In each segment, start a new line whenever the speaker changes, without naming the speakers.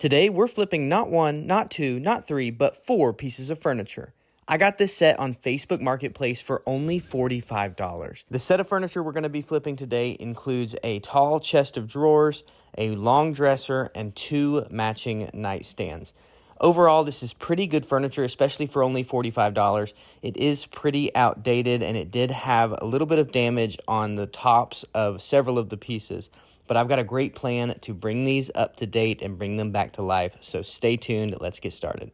Today, we're flipping not one, not two, not three, but 4 pieces of furniture. I got this set on Facebook Marketplace for only $45. The set of furniture we're going to be flipping today includes a tall chest of drawers, a long dresser, and 2 matching nightstands. Overall, this is pretty good furniture, especially for only $45. It is pretty outdated, and it did have a little bit of damage on the tops of several of the pieces. But I've got a great plan to bring these up to date and bring them back to life, so stay tuned. Let's get started.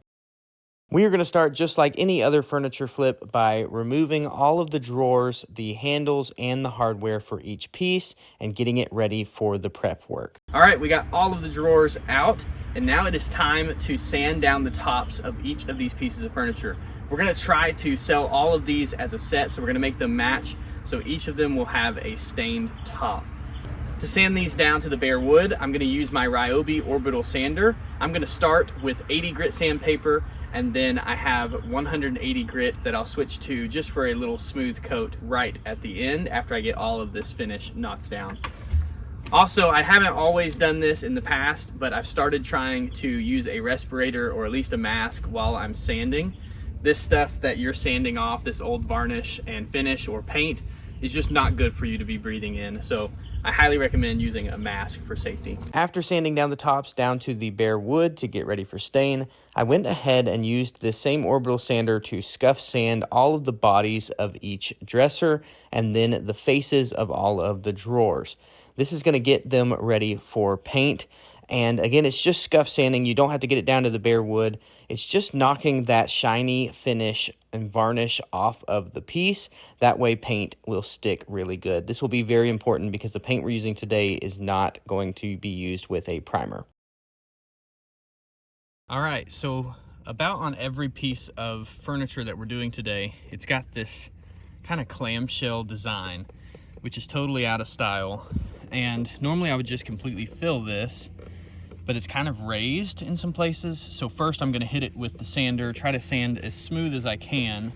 We are going to start just like any other furniture flip by removing all of the drawers, the handles, and the hardware for each piece and getting it ready for the prep work. All right, we got all of the drawers out, and now it is time to sand down the tops of each of these pieces of furniture. We're going to try to sell all of these as a set, so we're going to make them match, so each of them will have a stained top. To sand these down to the bare wood, I'm going to use my Ryobi orbital sander. I'm going to start with 80 grit sandpaper, and then I have 180 grit that I'll switch to just for a little smooth coat right at the end after I get all of this finish knocked down. Also, I haven't always done this in the past, but I've started trying to use a respirator or at least a mask while I'm sanding. This stuff that you're sanding off, this old varnish and finish or paint, is just not good for you to be breathing in. So I highly recommend using a mask for safety. After sanding down the tops down to the bare wood to get ready for stain, I went ahead and used this same orbital sander to scuff sand all of the bodies of each dresser and then the faces of all of the drawers. This is going to get them ready for paint. And again, it's just scuff sanding. You don't have to get it down to the bare wood. It's just knocking that shiny finish and varnish off of the piece. That way paint will stick really good. This will be very important because the paint we're using today is not going to be used with a primer. All right, so about on every piece of furniture that we're doing today, it's got this kind of clamshell design, which is totally out of style. And normally I would just completely fill this, but it's kind of raised in some places. So first I'm gonna hit it with the sander, try to sand as smooth as I can.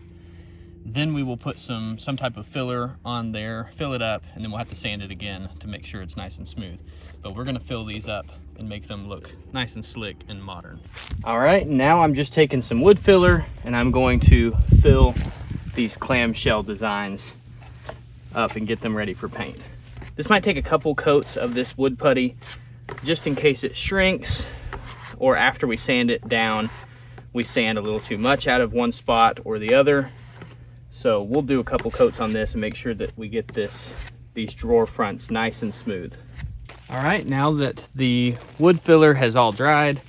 Then we will put some type of filler on there, fill it up, and then we'll have to sand it again to make sure it's nice and smooth. But we're gonna fill these up and make them look nice and slick and modern. All right, now I'm just taking some wood filler and I'm going to fill these clamshell designs up and get them ready for paint. This might take a couple coats of this wood putty just in case it shrinks, or after we sand it down, we sand a little too much out of one spot or the other. So we'll do a couple coats on this and make sure that we get these drawer fronts nice and smooth. All right, now that the wood filler has all dried,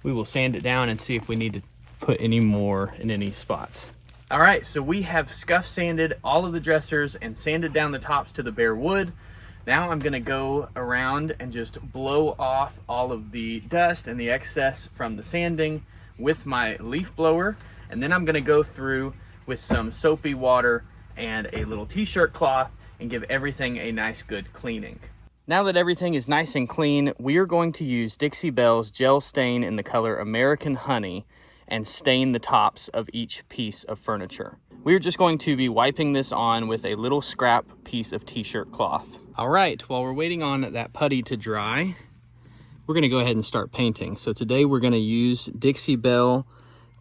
we will sand it down and see if we need to put any more in any spots. All right, so we have scuff sanded all of the dressers and sanded down the tops to the bare wood. Now I'm gonna go around and just blow off all of the dust and the excess from the sanding with my leaf blower. And then I'm gonna go through with some soapy water and a little t-shirt cloth and give everything a nice good cleaning. Now that everything is nice and clean, we are going to use Dixie Belle's gel stain in the color American Honey and stain the tops of each piece of furniture. We're just going to be wiping this on with a little scrap piece of t-shirt cloth. All right, while we're waiting on that putty to dry, we're gonna go ahead and start painting. So today we're gonna use Dixie Belle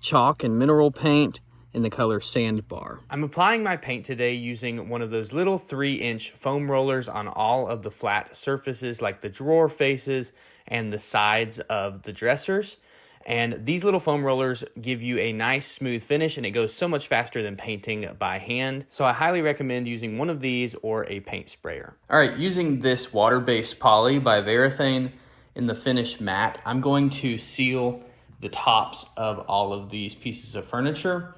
chalk and mineral paint in the color Sandbar. I'm applying my paint today using one of those little 3-inch foam rollers on all of the flat surfaces like the drawer faces and the sides of the dressers. And these little foam rollers give you a nice smooth finish, and it goes so much faster than painting by hand. So I highly recommend using one of these or a paint sprayer. All right, using this water-based poly by Varathane in the finish matte, I'm going to seal the tops of all of these pieces of furniture.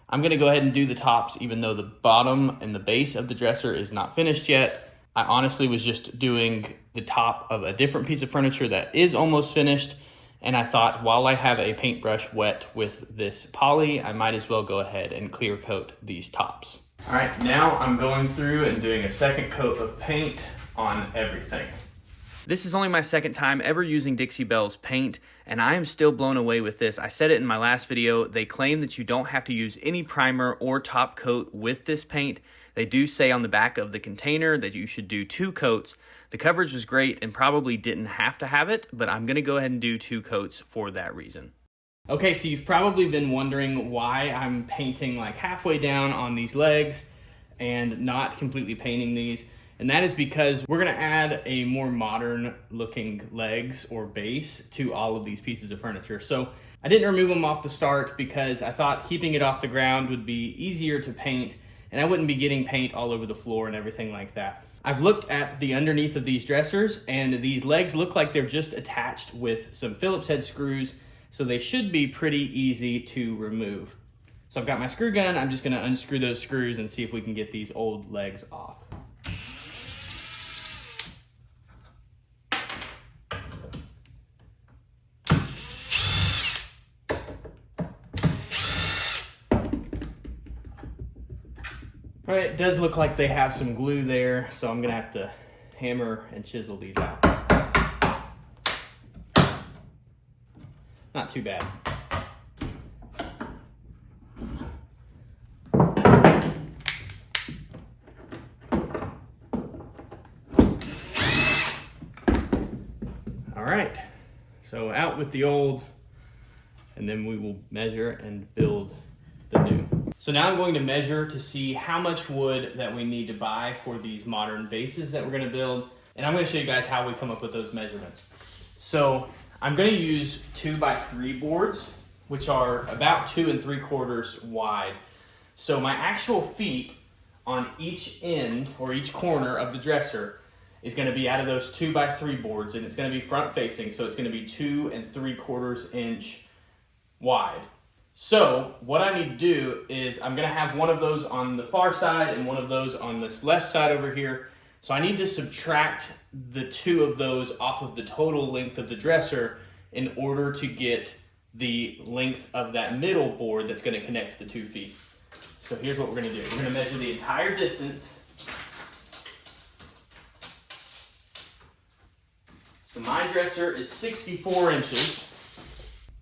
I'm gonna go ahead and do the tops even though the bottom and the base of the dresser is not finished yet. I honestly was just doing the top of a different piece of furniture that is almost finished. And I thought, while I have a paintbrush wet with this poly, I might as well go ahead and clear coat these tops. All right, now I'm going through and doing a second coat of paint on everything. This is only my second time ever using Dixie Belle's paint, and I am still blown away with this. I said it in my last video. They claim that you don't have to use any primer or top coat with this paint. They do say on the back of the container that you should do 2 coats. The coverage was great and probably didn't have to have it, but I'm gonna go ahead and do 2 coats for that reason. Okay, so you've probably been wondering why I'm painting like halfway down on these legs and not completely painting these. And that is because we're gonna add a more modern looking legs or base to all of these pieces of furniture. So I didn't remove them off the start because I thought keeping it off the ground would be easier to paint and I wouldn't be getting paint all over the floor and everything like that. I've looked at the underneath of these dressers and these legs look like they're just attached with some Phillips head screws, so they should be pretty easy to remove. So I've got my screw gun, I'm just gonna unscrew those screws and see if we can get these old legs off. All right, it does look like they have some glue there, so I'm gonna have to hammer and chisel these out. Not too bad. All right, so out with the old, and then we will measure and build the new. So now I'm going to measure to see how much wood that we need to buy for these modern bases that we're going to build. And I'm going to show you guys how we come up with those measurements. So I'm going to use 2x3 boards, which are about 2 3/4 wide. So my actual feet on each end or each corner of the dresser is going to be out of those 2x3 boards, and it's going to be front facing. So it's going to be 2 3/4 inch wide. So what I need to do is I'm gonna have one of those on the far side and one of those on this left side over here. So I need to subtract the 2 of those off of the total length of the dresser in order to get the length of that middle board that's gonna connect the 2 feet. So here's what we're gonna do. We're gonna measure the entire distance. So my dresser is 64 inches.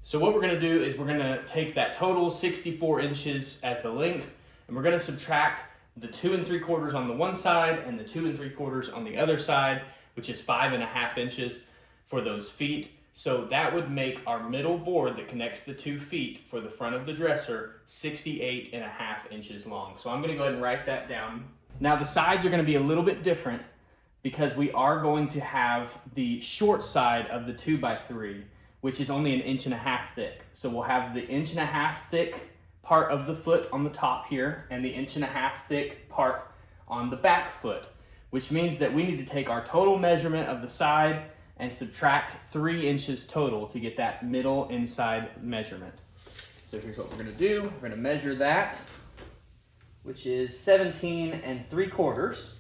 So what we're gonna do is we're gonna take that total 64 inches as the length, and we're gonna subtract the 2 3/4 on the one side and the 2 3/4 on the other side, which is 5.5 inches for those feet. So that would make our middle board that connects the 2 feet for the front of the dresser 68.5 inches long. So I'm gonna go ahead and write that down. Now the sides are gonna be a little bit different because we are going to have the short side of the 2x3, which is only 1.5 inches thick. So we'll have the 1.5 inch thick part of the foot on the top here and the 1.5 inch thick part on the back foot, which means that we need to take our total measurement of the side and subtract 3 inches total to get that middle inside measurement. So here's what we're gonna do. We're gonna measure that, which is 17 3/4.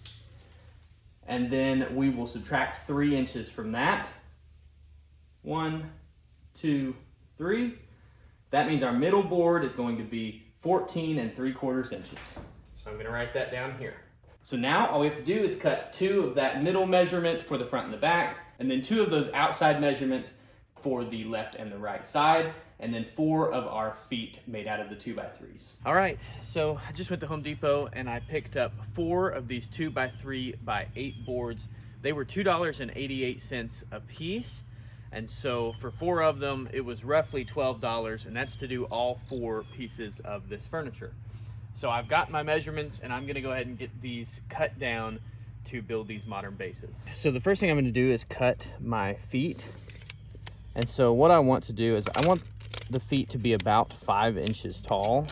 And then we will subtract 3 inches from that. 1, 2, 3. That means our middle board is going to be 14 3/4 inches. So I'm gonna write that down here. So now all we have to do is cut 2 of that middle measurement for the front and the back, and then 2 of those outside measurements for the left and the right side, and then 4 of our feet made out of the 2x3s. All right, so I just went to Home Depot and I picked up 4 of these 2x3x8 boards. They were $2.88 a piece. And so for 4 of them, it was roughly $12, and that's to do all 4 pieces of this furniture. So I've got my measurements, and I'm gonna go ahead and get these cut down to build these modern bases. So the first thing I'm gonna do is cut my feet. And so what I want to do is I want the feet to be about 5 inches tall.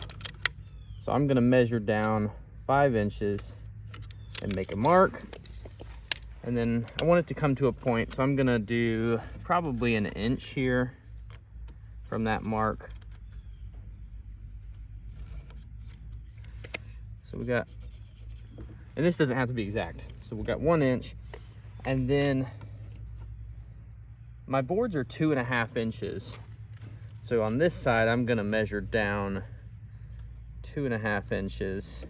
So I'm gonna measure down 5 inches and make a mark. And then I want it to come to a point, so I'm gonna do probably 1 inch here from that mark. So we got, and this doesn't have to be exact, so we got 1 inch, and then my boards are 2.5 inches. So on this side, I'm gonna measure down 2.5 inches.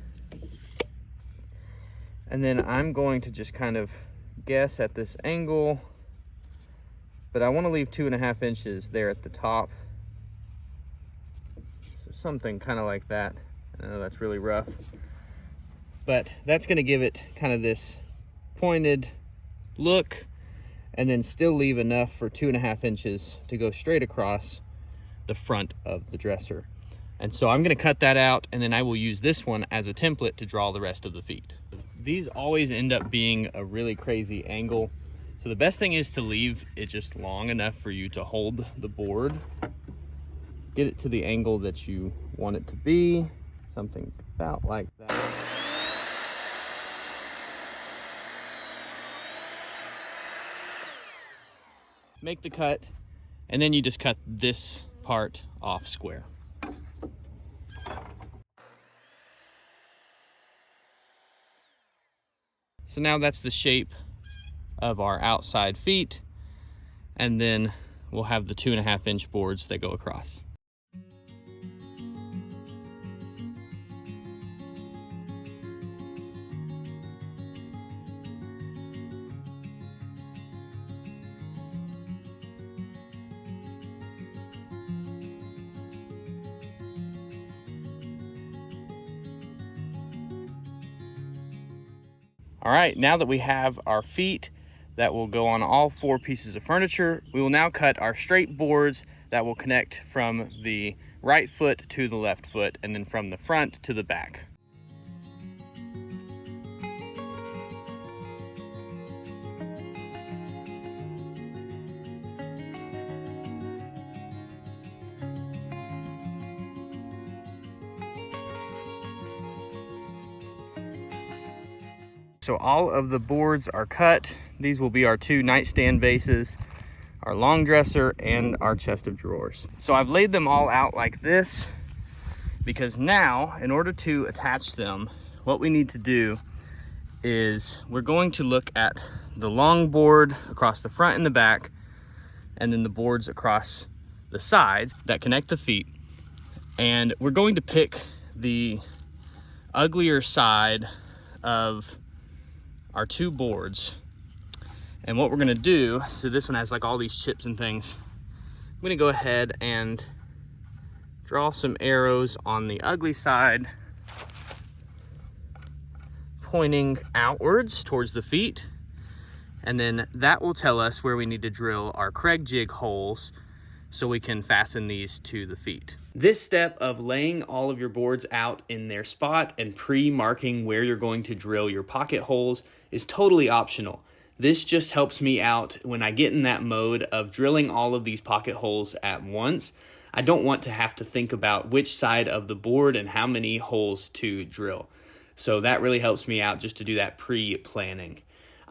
And then I'm going to just kind of guess at this angle, but I want to leave 2.5 inches there at the top. So something kind of like that. I know that's really rough, but that's going to give it kind of this pointed look, and then still leave enough for 2.5 inches to go straight across the front of the dresser. And so I'm gonna cut that out, and then I will use this one as a template to draw the rest of the feet. These always end up being a really crazy angle. So the best thing is to leave it just long enough for you to hold the board. Get it to the angle that you want it to be, something about like that. Make the cut, and then you just cut this part off square. So now that's the shape of our outside feet, and then we'll have the 2.5 inch boards that go across. All right, now that we have our feet that will go on all 4 pieces of furniture, we will now cut our straight boards that will connect from the right foot to the left foot, and then from the front to the back. So all of the boards are cut. These will be our 2 nightstand bases, our long dresser, and our chest of drawers. So I've laid them all out like this because now, in order to attach them, what we need to do is we're going to look at the long board across the front and the back, and then the boards across the sides that connect the feet. And we're going to pick the uglier side of our 2 boards. And what we're gonna do, so this one has like all these chips and things, I'm gonna go ahead and draw some arrows on the ugly side, pointing outwards towards the feet. And then that will tell us where we need to drill our Craig jig holes so we can fasten these to the feet. This step of laying all of your boards out in their spot and pre-marking where you're going to drill your pocket holes is totally optional. This just helps me out when I get in that mode of drilling all of these pocket holes at once. I don't want to have to think about which side of the board and how many holes to drill. So that really helps me out just to do that pre-planning.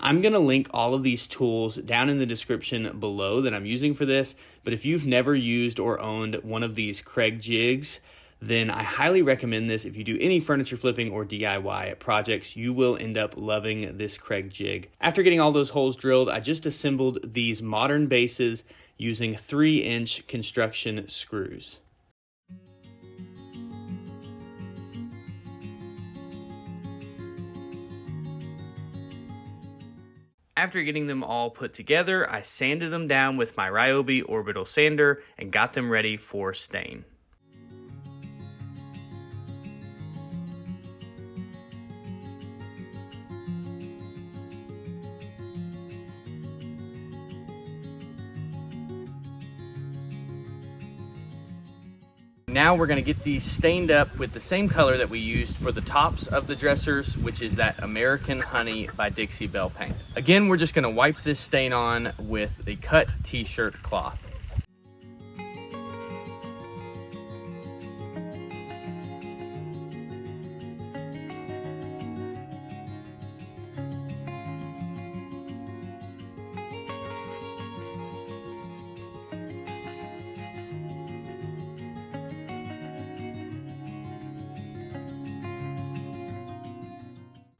I'm going to link all of these tools down in the description below that I'm using for this, but if you've never used or owned one of these Craig jigs, then I highly recommend this. If you do any furniture flipping or DIY projects, you will end up loving this Craig jig. After getting all those holes drilled, I just assembled these modern bases using 3-inch construction screws. After getting them all put together, I sanded them down with my Ryobi orbital sander and got them ready for stain. Now we're going to get these stained up with the same color that we used for the tops of the dressers, which is that American Honey by Dixie Belle paint. Again, we're just going to wipe this stain on with the cut t-shirt cloth.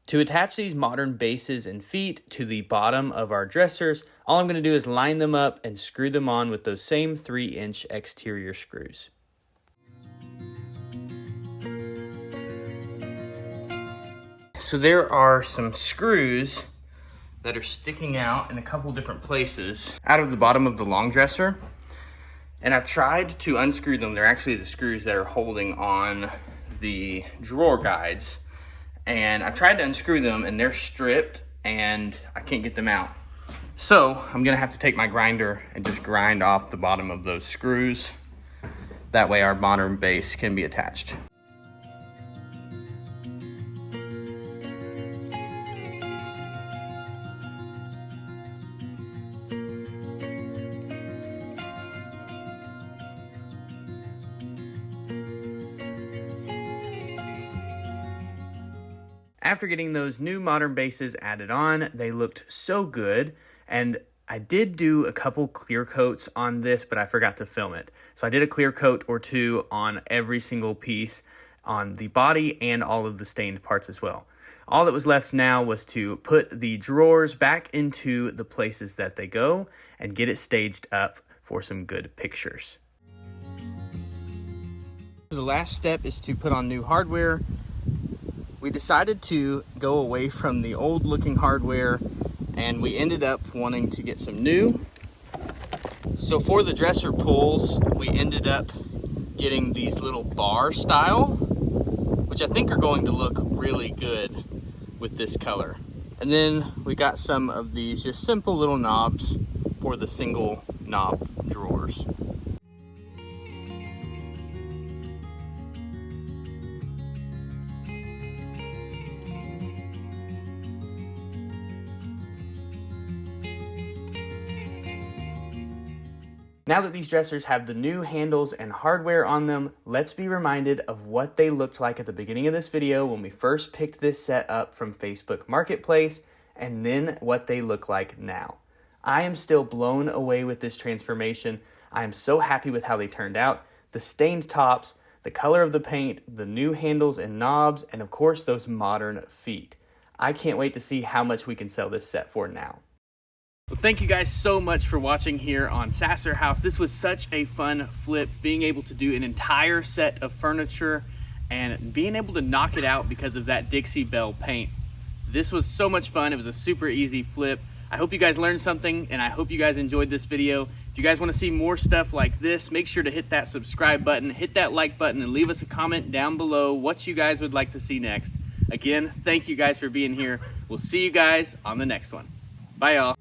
To attach these modern bases and feet to the bottom of our dressers, all I'm going to do is line them up and screw them on with those same 3-inch exterior screws. So there are some screws that are sticking out in a couple different places out of the bottom of the long dresser. And I've tried to unscrew them. They're actually the screws that are holding on the drawer guides. And I tried to unscrew them and they're stripped and I can't get them out. So I'm gonna have to take my grinder and just grind off the bottom of those screws. That way our modern base can be attached. After getting those new modern bases added on, they looked so good, and I did do a couple clear coats on this, but I forgot to film it. So I did a clear coat or two on every single piece on the body and all of the stained parts as well. All that was left now was to put the drawers back into the places that they go and get it staged up for some good pictures. The last step is to put on new hardware. We decided to go away from the old looking hardware, and we ended up wanting to get some new. So for the dresser pulls, we ended up getting these little bar style, which I think are going to look really good with this color. And then we got some of these just simple little knobs for the single knob drawers. Now that these dressers have the new handles and hardware on them, let's be reminded of what they looked like at the beginning of this video when we first picked this set up from Facebook Marketplace, and then what they look like now. I am still blown away with this transformation. I am so happy with how they turned out. The stained tops, the color of the paint, the new handles and knobs, and of course those modern feet. I can't wait to see how much we can sell this set for now. Well, thank you guys so much for watching here on Sasser House. This was such a fun flip, being able to do an entire set of furniture and being able to knock it out because of that Dixie Belle paint. This was so much fun. It was a super easy flip. I hope you guys learned something, and I hope you guys enjoyed this video. If you guys want to see more stuff like this, make sure to hit that subscribe button, hit that like button, and leave us a comment down below what you guys would like to see next. Again, thank you guys for being here. We'll see you guys on the next one. Bye, y'all.